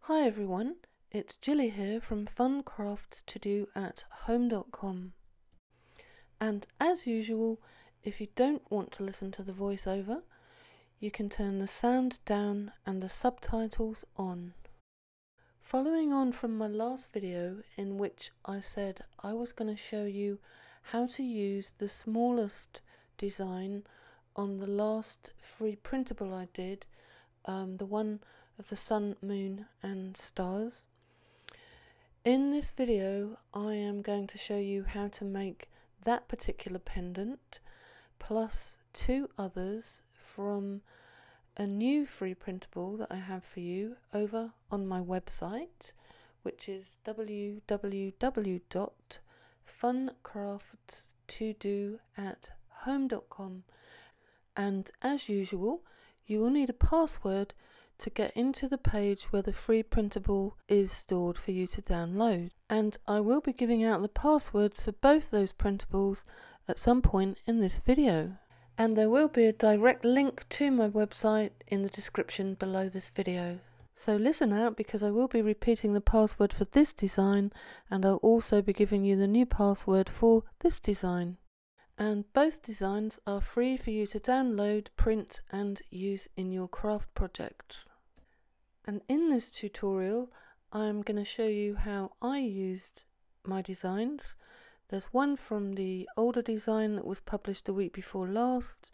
Hi everyone, it's Jilly here from funcraftstodo@home.com. And as usual, if you don't want to listen to the voiceover, you can turn the sound down and the subtitles on. Following on from my last video in which I said I was going to show you how to use the smallest design on the last free printable I did, the one of the sun, moon and stars. In this video I am going to show you how to make that particular pendant plus two others from a new free printable that I have for you over on my website, which is www.funcraftstodo@home.com. and as usual you will need a password to get into the page where the free printable is stored for you to download, and I will be giving out the passwords for both those printables at some point in this video, and there will be a direct link to my website in the description below this video. So listen out, because I will be repeating the password for this design, and I'll also be giving you the new password for this design. And both designs are free for you to download, print and use in your craft projects. And in this tutorial I'm going to show you how I used my designs. There's one from the older design that was published the week before last,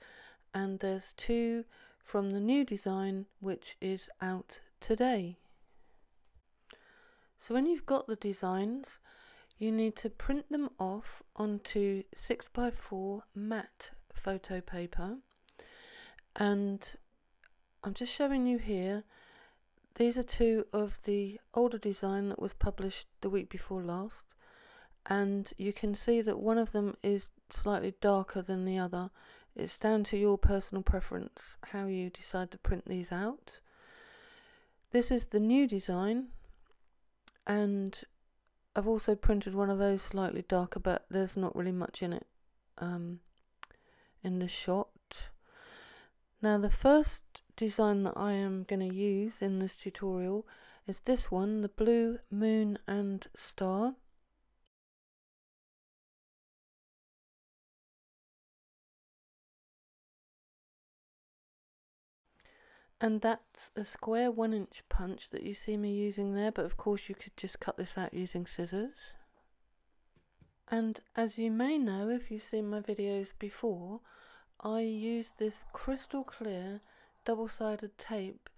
and there's two from the new design which is out today. So when you've got the designs, you need to print them off onto 6x4 matte photo paper, and I'm just showing you here. These are two of the older design that was published the week before last, and you can see that one of them is slightly darker than the other. It's down to your personal preference how you decide to print these out. This is the new design, and I've also printed one of those slightly darker, but there's not really much in it in the shot. Now the first design that I am going to use in this tutorial is this one, the blue moon and star. And that's a square 1-inch punch that you see me using there, but of course you could just cut this out using scissors. And as you may know if you've seen my videos before, I use this crystal clear double-sided tape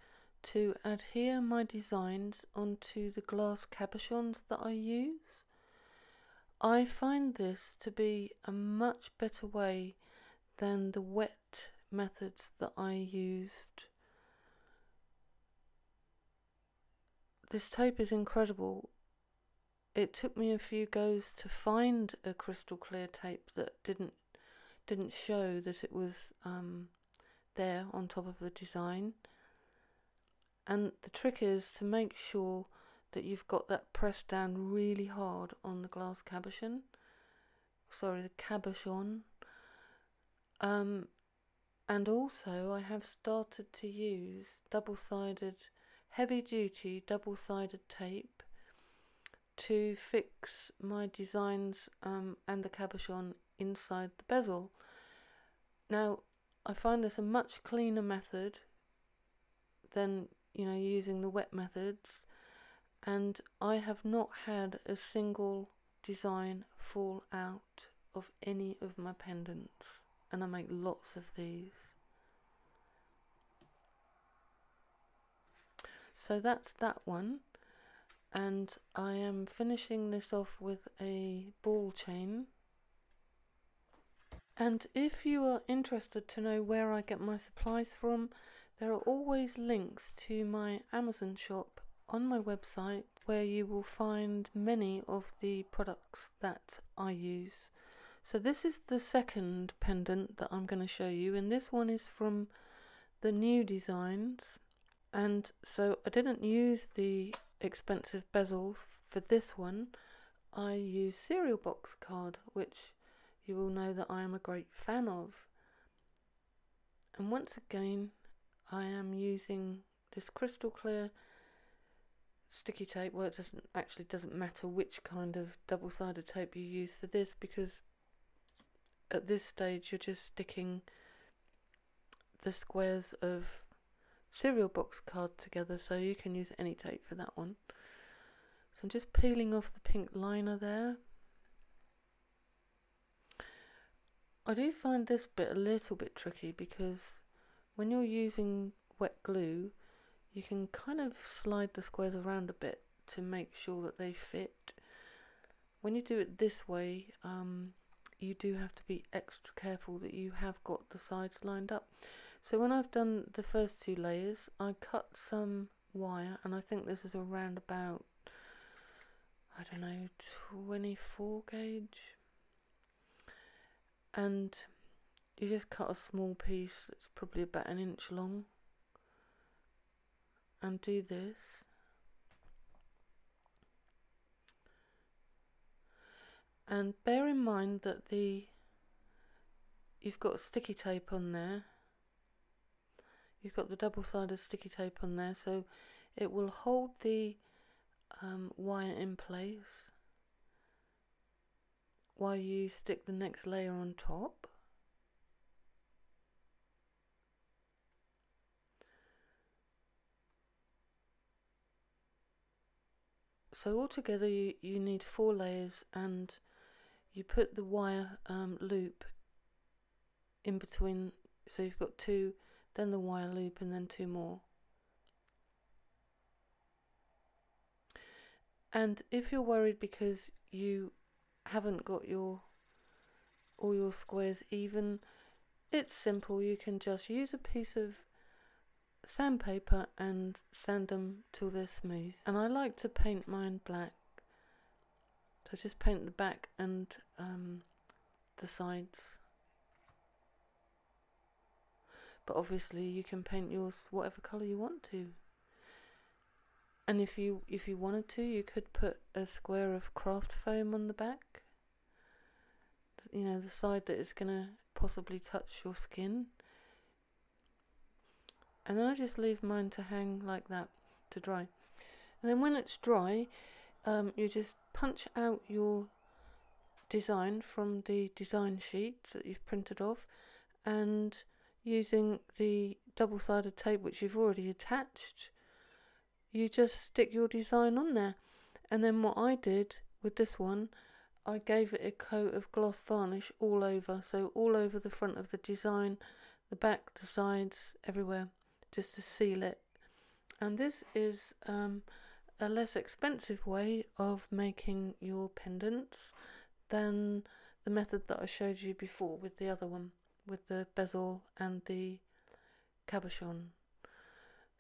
to adhere my designs onto the glass cabochons that I use. I find this to be a much better way than the wet methods that I used. This tape is incredible. It took me a few goes to find a crystal clear tape that didn't show that it was there on top of the design. And the trick is to make sure that you've got that pressed down really hard on the glass cabochon. Sorry, the cabochon. And also I have started to use double-sided, heavy-duty double-sided tape to fix my designs and the cabochon inside the bezel. Now I find this a much cleaner method than using the wet methods, and I have not had a single design fall out of any of my pendants, and I make lots of these. So that's that one, and I am finishing this off with a ball chain. And if you are interested to know where I get my supplies from, there are always links to my Amazon shop on my website, where you will find many of the products that I use. So this is the second pendant that I'm going to show you, and this one is from the new designs. And so I didn't use the expensive bezels for this one. I used cereal box card, which you will know that I am a great fan of. And once again I am using this crystal clear sticky tape, well, it doesn't matter which kind of double-sided tape you use for this, because at this stage you're just sticking the squares of cereal box card together, so you can use any tape for that one. So I'm just peeling off the pink liner there. I do find this bit a little bit tricky because when you're using wet glue, you can kind of slide the squares around a bit to make sure that they fit. When you do it this way, you do have to be extra careful that you have got the sides lined up. So when I've done the first two layers, I cut some wire, and I think this is around about, I don't know, 24 gauge. And you just cut a small piece that's probably about 1 inch long and do this. And bear in mind that you've got sticky tape on there. You've got the double-sided sticky tape on there, so it will hold the wire in place while you stick the next layer on top. So altogether you need 4 layers, and you put the wire loop in between, so you've got 2, then the wire loop, and then 2 more. And if you're worried because you haven't got all your squares even, it's simple. You can just use a piece of sandpaper and sand them till they're smooth. And I like to paint mine black, so just paint the back and the sides. But obviously you can paint yours whatever colour you want to. And if you wanted to, you could put a square of craft foam on the back, you know, the side that is going to possibly touch your skin. And then I just leave mine to hang like that to dry. And then when it's dry, you just punch out your design from the design sheet that you've printed off, and using the double-sided tape which you've already attached, you just stick your design on there. And then what I did with this one, I gave it a coat of gloss varnish all over, so all over the front of the design, the back, the sides, everywhere, just to seal it. And this is a less expensive way of making your pendants than the method that I showed you before with the other one, with the bezel and the cabochon.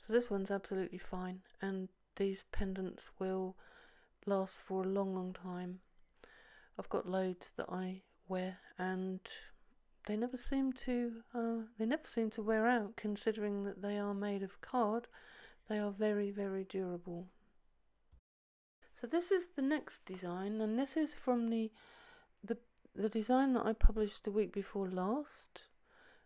So this one's absolutely fine, and these pendants will last for a long time. I've got loads that I wear, and they never seem to wear out, considering that they are made of card. They are very durable. So this is the next design, and this is from the design that I published the week before last,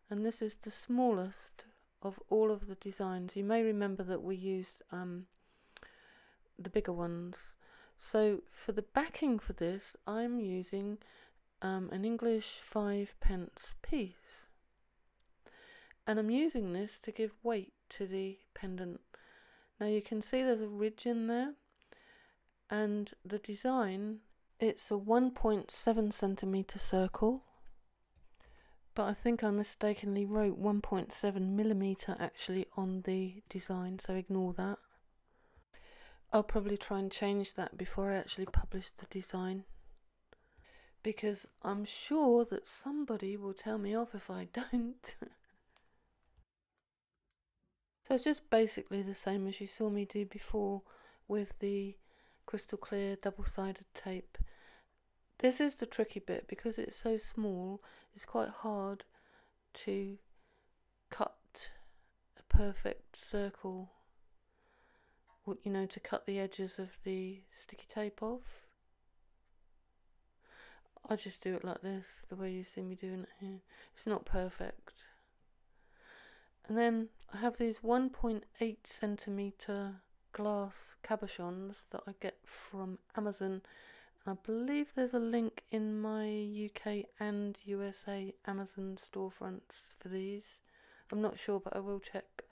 and this is the smallest of all of the designs. You may remember that we used the bigger ones. So for the backing for this, I'm using an English 5p piece, and I'm using this to give weight to the pendant. Now you can see there's a ridge in there, and the design, it's a 1.7 centimeter circle, but I think I mistakenly wrote 1.7 millimeter actually on the design, so ignore that. I'll probably try and change that before I actually publish the design, because I'm sure that somebody will tell me off if I don't. So it's just basically the same as you saw me do before with the crystal clear double-sided tape. This is the tricky bit, because it's so small, it's quite hard to cut a perfect circle, or, you know, to cut the edges of the sticky tape off. I just do it like this, the way you see me doing it here. It's not perfect. And then I have these 1.8 centimeter glass cabochons that I get from Amazon. I believe there's a link in my UK and USA Amazon storefronts for these. I'm not sure, but I will check.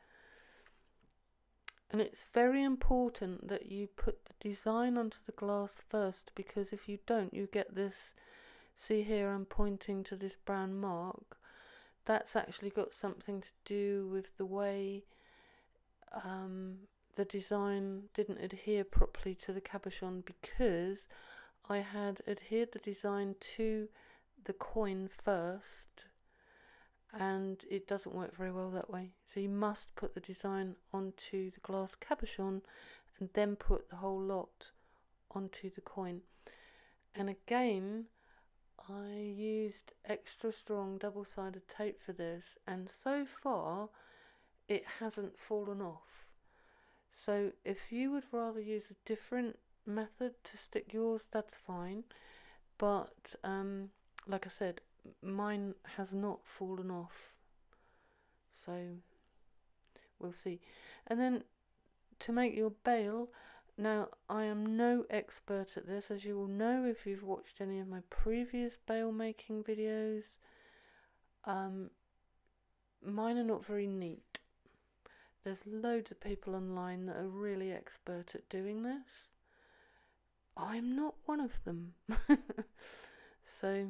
And it's very important that you put the design onto the glass first, because if you don't, you get this, see here I'm pointing to this brown mark. That's actually got something to do with the way the design didn't adhere properly to the cabochon, because I had adhered the design to the coin first, and it doesn't work very well that way. So you must put the design onto the glass cabochon and then put the whole lot onto the coin. And again, I used extra strong double-sided tape for this, and so far it hasn't fallen off. So if you would rather use a different method to stick yours, that's fine, but like I said, mine has not fallen off, so we'll see. And then to make your bail, now I am no expert at this, as you will know if you've watched any of my previous bail making videos. Mine are not very neat. There's loads of people online that are really expert at doing this. I'm not one of them. So,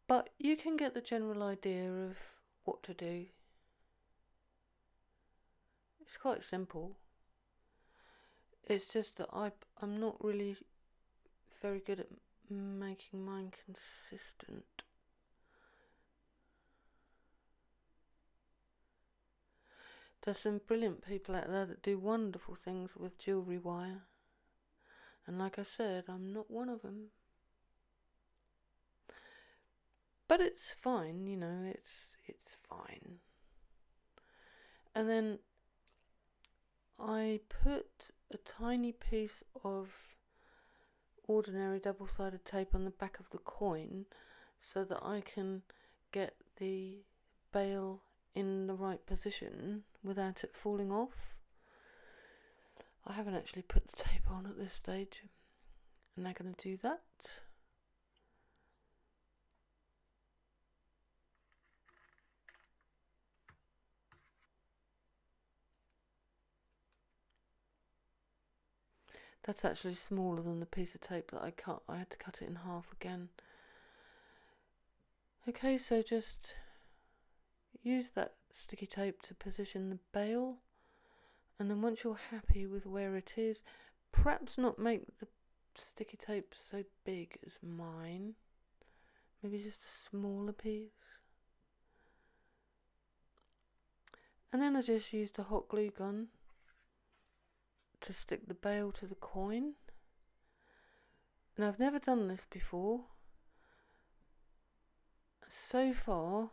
but you can get the general idea of what to do. It's quite simple. It's just that I'm not really very good at making mine consistent. There's some brilliant people out there that do wonderful things with jewellery wire, and like I said, I'm not one of them. But it's fine, you know, it's fine. And then I put a tiny piece of ordinary double-sided tape on the back of the coin so that I can get the bail in the right position without it falling off. I haven't actually put the tape on at this stage. I'm now going to do that. That's actually smaller than the piece of tape that I cut. I had to cut it in half again. Okay, so just use that sticky tape to position the bail, and then once you're happy with where it is, perhaps not make the sticky tape so big as mine, maybe just a smaller piece. And then I just used a hot glue gun to stick the bail to the coin. Now I've never done this before. So far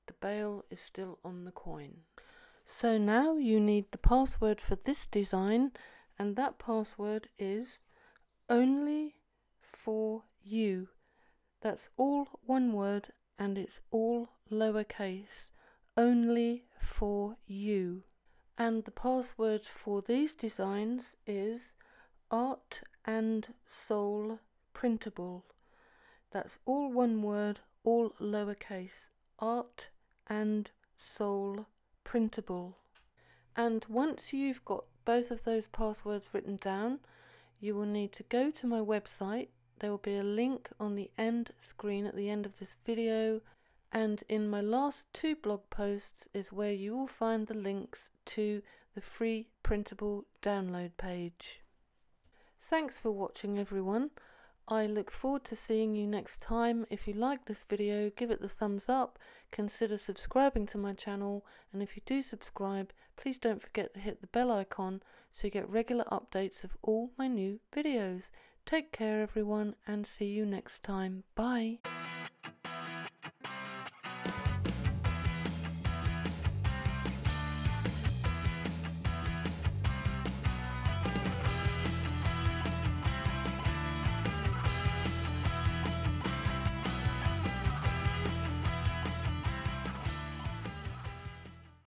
the bail is still on the coin. So now you need the password for this design, and that password is only for you. That's all one word and it's all lowercase. Only for you. And the password for these designs is Art and Soul Printable. That's all one word, all lowercase. Art and Soul Printable. And once you've got both of those passwords written down, you will need to go to my website. There will be a link on the end screen at the end of this video, and in my last 2 blog posts is where you will find the links to the free printable download page. Thanks for watching, everyone. I look forward to seeing you next time. If you like this video, give it the thumbs up, consider subscribing to my channel, and if you do subscribe, please don't forget to hit the bell icon so you get regular updates of all my new videos. Take care, everyone, and see you next time. Bye.